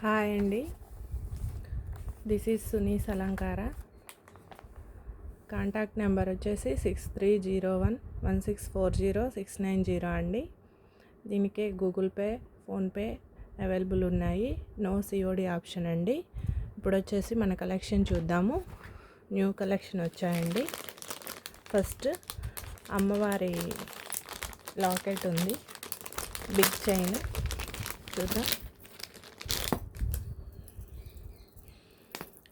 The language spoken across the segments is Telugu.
హాయ్ అండి, దిస్ ఈజ్ సునీస్ అలంకార. కాంటాక్ట్ నెంబర్ వచ్చేసి 63011640 అండి. దీనికే గూగుల్ పే, ఫోన్పే అవైలబుల్ ఉన్నాయి. నో సిఓడి ఆప్షన్ అండి. ఇప్పుడు వచ్చేసి మన కలెక్షన్ చూద్దాము. న్యూ కలెక్షన్ వచ్చాయండి. ఫస్ట్ అమ్మవారి లాకెట్ ఉంది, బిగ్ చైన్ చూద్దాం.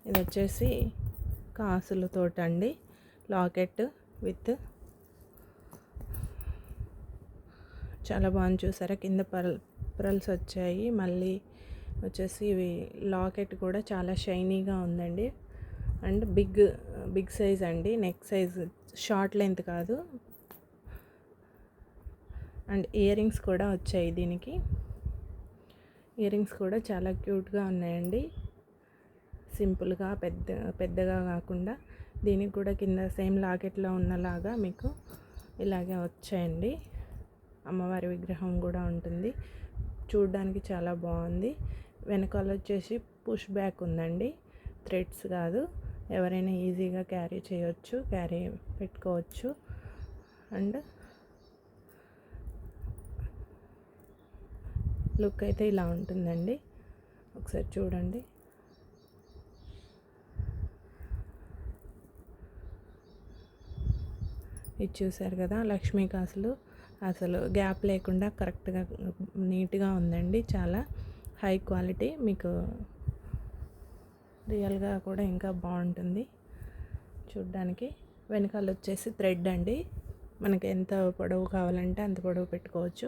ఇది వచ్చేసి కాసులతోటండి, లాకెట్ విత్ చాలా బాగుంది. చూసారా, కింద పరల్స్ వచ్చాయి. మళ్ళీ వచ్చేసి ఇవి లాకెట్ కూడా చాలా షైనీగా ఉందండి. అండ్ బిగ్ సైజ్ అండి, నెక్ సైజ్, షార్ట్ లెంత్ కాదు. అండ్ ఇయర్ రింగ్స్ కూడా వచ్చాయి. దీనికి ఇయర్ రింగ్స్ కూడా చాలా క్యూట్గా ఉన్నాయండి. సింపుల్గా పెద్దగా కాకుండా దీనికి కూడా కింద సేమ్ లాకెట్లో ఉన్నలాగా మీకు ఇలాగే వచ్చాయండి. అమ్మవారి విగ్రహం కూడా ఉంటుంది, చూడడానికి చాలా బాగుంది. వెనకాల వచ్చేసి పుష్ బ్యాక్ ఉందండి, థ్రెడ్స్ కాదు. ఎవరైనా ఈజీగా క్యారీ చేయొచ్చు, క్యారీ పెట్టుకోవచ్చు. అండ్ లుక్ అయితే ఇలా ఉంటుందండి, ఒకసారి చూడండి. ఇది చూసారు కదా, లక్ష్మీ కాసులు అసలు గ్యాప్ లేకుండా కరెక్ట్గా నీట్గా ఉందండి. చాలా హై క్వాలిటీ, మీకు రియల్గా కూడా ఇంకా బాగుంటుంది చూడ్డానికి. వెనకాల వచ్చేసి థ్రెడ్ అండి, మనకి ఎంత పొడవు కావాలంటే అంత పొడవు పెట్టుకోవచ్చు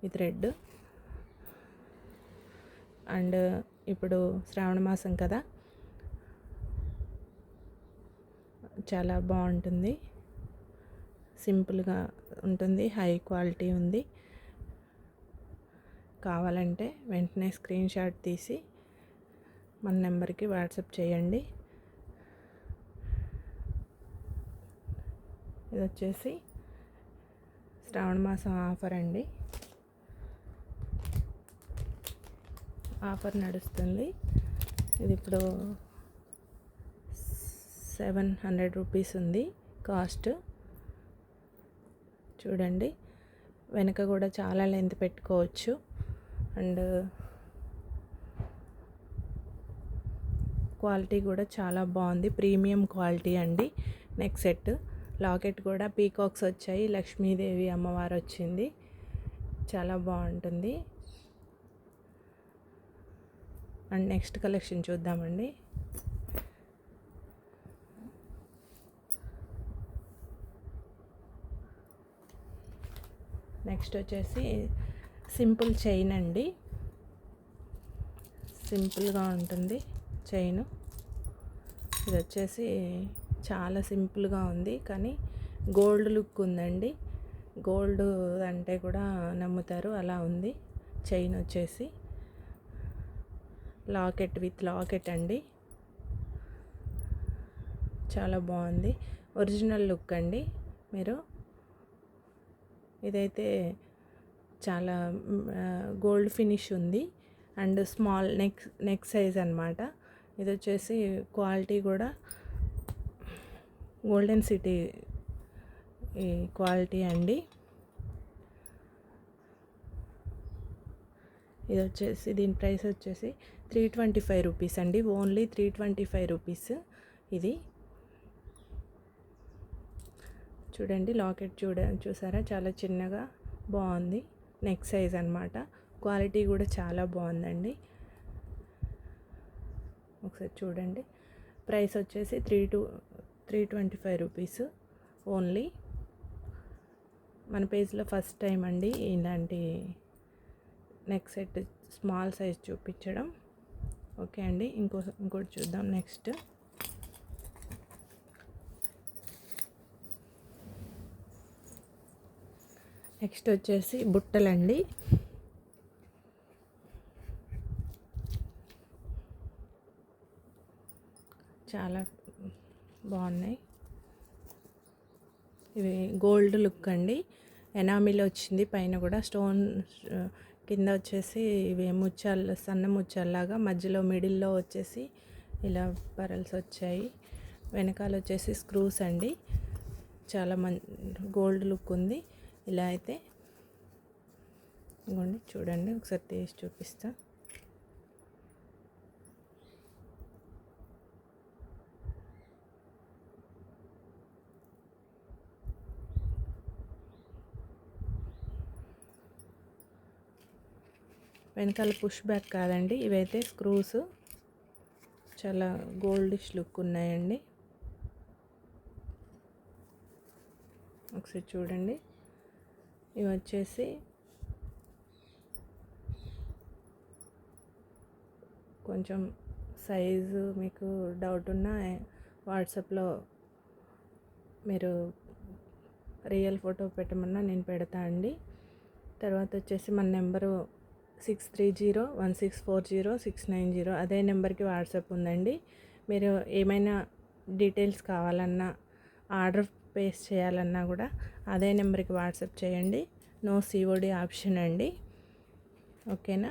ఈ థ్రెడ్. అండ్ ఇప్పుడు శ్రావణ మాసం కదా, చాలా బాగుంటుంది, సింపుల్గా ఉంటుంది, హై క్వాలిటీ ఉంది. కావాలంటే వెంటనే స్క్రీన్ షాట్ తీసి మన నెంబర్కి వాట్సాప్ చేయండి. ఇది వచ్చేసి శ్రావణ మాసం ఆఫర్ అండి, ఆఫర్ నడుస్తుంది. ఇది ఇప్పుడు 700 రూపీస్ ఉంది కాస్ట్. చూడండి, వెనక కూడా చాలా లెంత్ పెట్టుకోవచ్చు. అండ్ క్వాలిటీ కూడా చాలా బాగుంది, ప్రీమియం క్వాలిటీ అండి. నెక్ సెట్, లాకెట్ కూడా పీకాక్స్ వచ్చాయి, లక్ష్మీదేవి అమ్మవారు వచ్చింది, చాలా బాగుంటుంది. అండ్ నెక్స్ట్ కలెక్షన్ చూద్దామండి. నెక్స్ట్ వచ్చేసి సింపుల్ చైన్ అండి, సింపుల్గా ఉంటుంది చైన్. ఇది వచ్చేసి చాలా సింపుల్గా ఉంది, కానీ గోల్డ్ లుక్ ఉందండి. గోల్డ్ అంటే కూడా నమ్ముతారు, అలా ఉంది. చైన్ వచ్చేసి లాకెట్ విత్ లాకెట్ అండి, చాలా బాగుంది. ఒరిజినల్ లుక్ అండి. మీరు ఇదైతే చాలా గోల్డ్ ఫినిష్ ఉంది. అండ్ స్మాల్ నెక్ సైజ్ అనమాట. ఇది వచ్చేసి క్వాలిటీ కూడా గోల్డెన్ సిటీ ఈ క్వాలిటీ అండి. ఇది వచ్చేసి దీని ప్రైస్ వచ్చేసి 325 రూపీస్ అండి, ఓన్లీ 325 రూపీస్. ఇది చూడండి, లాకెట్ చూసారా, చాలా చిన్నగా బాగుంది. నెక్ సైజ్ అనమాట. క్వాలిటీ కూడా చాలా బాగుందండి, ఒకసారి చూడండి. ప్రైస్ వచ్చేసి 325 రూపీస్ ఓన్లీ. మన పేజ్లో ఫస్ట్ టైం అండి ఇలాంటి నెక్ సెట్ స్మాల్ సైజ్ చూపించడం. ఓకే అండి, ఇంకోటి చూద్దాం. నెక్స్ట్ వచ్చేసి బుట్టలండి. చాలా బాగున్నాయి. ఇవి గోల్డ్ లుక్ అండి, ఎనామిల్ వచ్చింది, పైన కూడా కింద వచ్చేసి ఇవి ముత్యాలు, సన్న ముత్యాలలాగా మధ్యలో మిడిల్లో వచ్చేసి ఇలా పరల్స్ వచ్చాయి. వెనకాల వచ్చేసి స్క్రూస్ అండి. చాలా గోల్డ్ లుక్ ఉంది. ఇలా అయితే ఇదిగోండి చూడండి, ఒకసారి తీసి చూపిస్తా. వెనకాల పుష్ బ్యాక్ కాదండి, ఇవైతే స్క్రూస్. చాలా గోల్డిష్ లుక్ ఉన్నాయండి. ఒకసారి చూడండి. ఇవి వచ్చేసి కొంచెం సైజు మీకు డౌట్ ఉన్నా వాట్సాప్లో మీరు రియల్ ఫోటో పెట్టమన్నా నేను పెడతా అండి. తర్వాత వచ్చేసి మన నెంబరు 6301640690, అదే నెంబర్కి వాట్సాప్ ఉందండి. మీరు ఏమైనా డీటెయిల్స్ కావాలన్నా, ఆర్డర్ పేస్ చేయాలన్నా కూడా అదే నెంబర్కి వాట్సాప్ చేయండి. నో సిఓడి ఆప్షన్ అండి. ఓకేనా.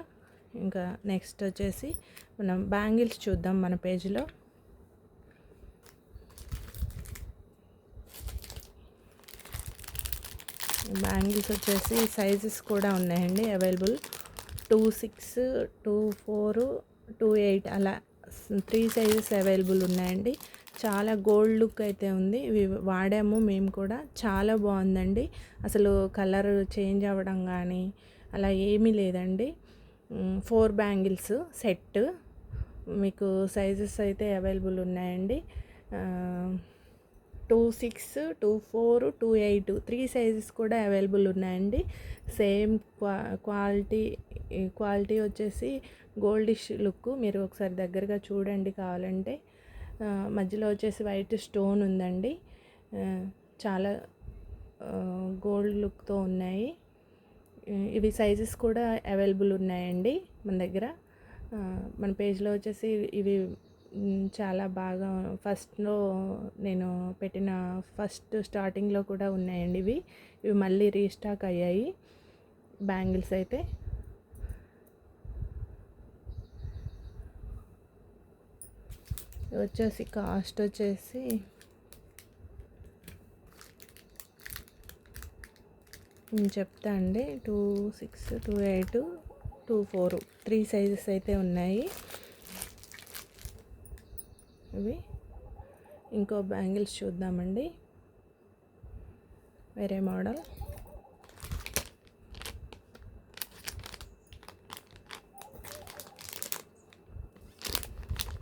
ఇంకా నెక్స్ట్ వచ్చేసి మనం బ్యాంగిల్స్ చూద్దాం మన పేజ్లో. బ్యాంగిల్స్ వచ్చేసి సైజెస్ కూడా ఉన్నాయండి అవైలబుల్. 26, 24, 28 అలా 3 సైజెస్ అవైలబుల్ ఉన్నాయండి. చాలా గోల్డ్ లుక్ అయితే ఉంది. ఇవి వాడాము మేము కూడా, చాలా బాగుందండి. అసలు కలర్ చేంజ్ అవ్వడం కానీ అలా ఏమీ లేదండి. 4 బ్యాంగిల్స్ సెట్ మీకు సైజెస్ అయితే అవైలబుల్ ఉన్నాయండి. 26, 24, 28 3 సైజెస్ కూడా అవైలబుల్ ఉన్నాయండి. సేమ్ క్వాలిటీ వచ్చేసి గోల్డిష్ లుక్. మీరు ఒకసారి దగ్గరగా చూడండి కావాలంటే. మధ్యలో వచ్చేసి వైట్ స్టోన్ ఉందండి. చాలా గోల్డ్ లుక్తో ఉన్నాయి. ఇవి సైజెస్ కూడా అవైలబుల్ ఉన్నాయండి మన దగ్గర. మన పేజ్లో వచ్చేసి ఇవి చాలా బాగా ఫస్ట్లో నేను పెట్టిన స్టార్టింగ్లో కూడా ఉన్నాయండి. ఇవి మళ్ళీ రీస్టాక్ అయ్యాయి బ్యాంగిల్స్ అయితే. వచ్చేసి కాస్ట్ వచ్చేసి నేను చెప్తా అండి. 26, 28, 24 3 సైజెస్ అయితే ఉన్నాయి. ఇవి ఇంకో బ్యాంగిల్స్ చూద్దామండి, వేరే మోడల్.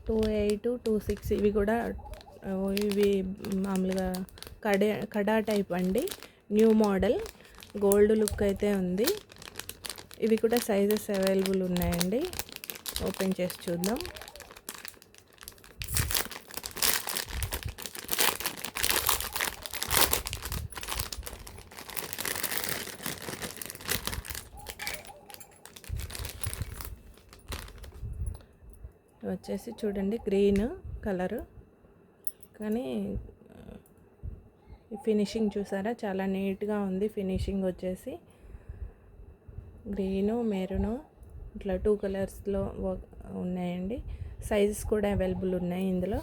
టూ 28, 26 ఇవి కూడా ఇవి మామూలుగా కడా టైప్ అండి. న్యూ మోడల్ గోల్డ్ లుక్ అయితే ఉంది. ఇవి కూడా సైజెస్ అవైలబుల్ ఉన్నాయండి. ఓపెన్ చేసి చూద్దాం. వచ్చేసి చూడండి గ్రీన్ కలరు, కానీ ఫినిషింగ్ చూసారా చాలా నీట్గా ఉంది. ఫినిషింగ్ వచ్చేసి గ్రీను, మెరూను ఇట్లా 2 కలర్స్లో ఉన్నాయండి. సైజెస్ కూడా అవైలబుల్ ఉన్నాయి ఇందులో.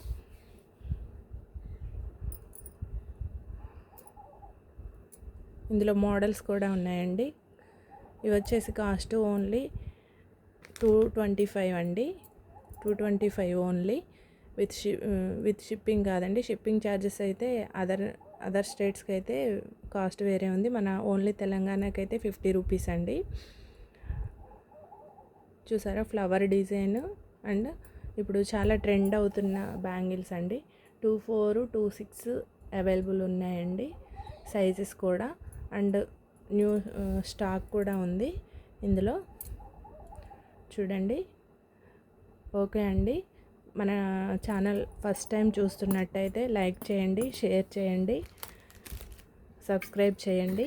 ఇందులో మోడల్స్ కూడా ఉన్నాయండి. ఇవి వచ్చేసి కాస్ట్ ఓన్లీ 225 అండి. 225 ఓన్లీ విత్ షిప్పింగ్ కాదండి. షిప్పింగ్ ఛార్జెస్ అయితే అదర్ స్టేట్స్కి అయితే కాస్ట్ వేరే ఉంది. మన ఓన్లీ తెలంగాణకి అయితే 50 రూపీస్ అండి. చూసారా ఫ్లవర్ డిజైన్. అండ్ ఇప్పుడు చాలా ట్రెండ్ అవుతున్న బ్యాంగిల్స్ అండి. 24, 26 అవైలబుల్ ఉన్నాయండి సైజెస్ కూడా. అండ్ న్యూ స్టాక్ కూడా ఉంది ఇందులో. చూడండి. ఓకే అండి. మన ఛానల్ ఫస్ట్ టైం చూస్తున్నట్టయితే లైక్ చేయండి, షేర్ చేయండి, సబ్స్క్రైబ్ చేయండి.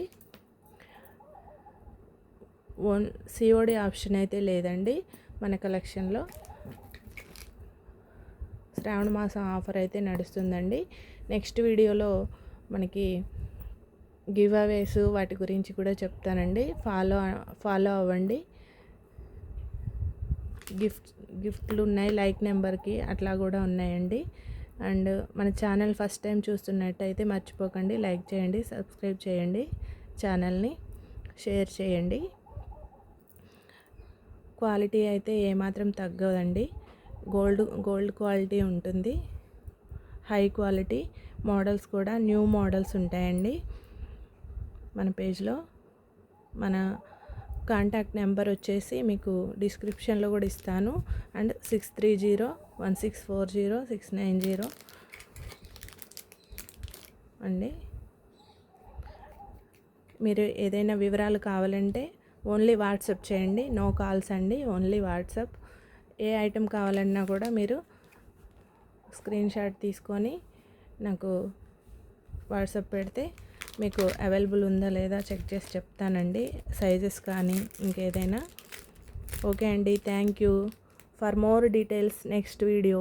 సిఓడి ఆప్షన్ అయితే లేదండి మన కలెక్షన్లో. శ్రావణ మాసం ఆఫర్ అయితే నడుస్తుందండి. నెక్స్ట్ వీడియోలో మనకి గివ్ అవేస్ వాటి గురించి కూడా చెప్తానండి. ఫాలో అవ్వండి. గిఫ్ట్ గిఫ్ట్లు ఉన్నాయి లైక్ నెంబర్కి అట్లా కూడా ఉన్నాయండి. అండ్ మన ఛానల్ ఫస్ట్ టైం చూస్తున్నట్టయితే మర్చిపోకండి లైక్ చేయండి, సబ్స్క్రైబ్ చేయండి, ఛానల్ని షేర్ చేయండి. క్వాలిటీ అయితే ఏమాత్రం తగ్గదండి. గోల్డ్ క్వాలిటీ ఉంటుంది, హై క్వాలిటీ. మోడల్స్ కూడా న్యూ మోడల్స్ ఉంటాయండి మన పేజ్లో. మన కాంటాక్ట్ నెంబర్ వచ్చేసి మీకు డిస్క్రిప్షన్లో కూడా ఇస్తాను. అండ్ 6301640690 అండి. మీరు ఏదైనా వివరాలు కావాలంటే ఓన్లీ వాట్సాప్ చేయండి, నో కాల్స్ అండి, ఓన్లీ వాట్సాప్. ఏ ఐటెం కావాలన్నా కూడా మీరు స్క్రీన్ షాట్ తీసుకొని నాకు వాట్సాప్ పెడితే మీకు అవైలబుల్ ఉందా లేదా చెక్ చేసి చెప్తానండి, సైజెస్ కానీ ఇంకేదైనా. ఓకే అండి, thank you. For more details next video.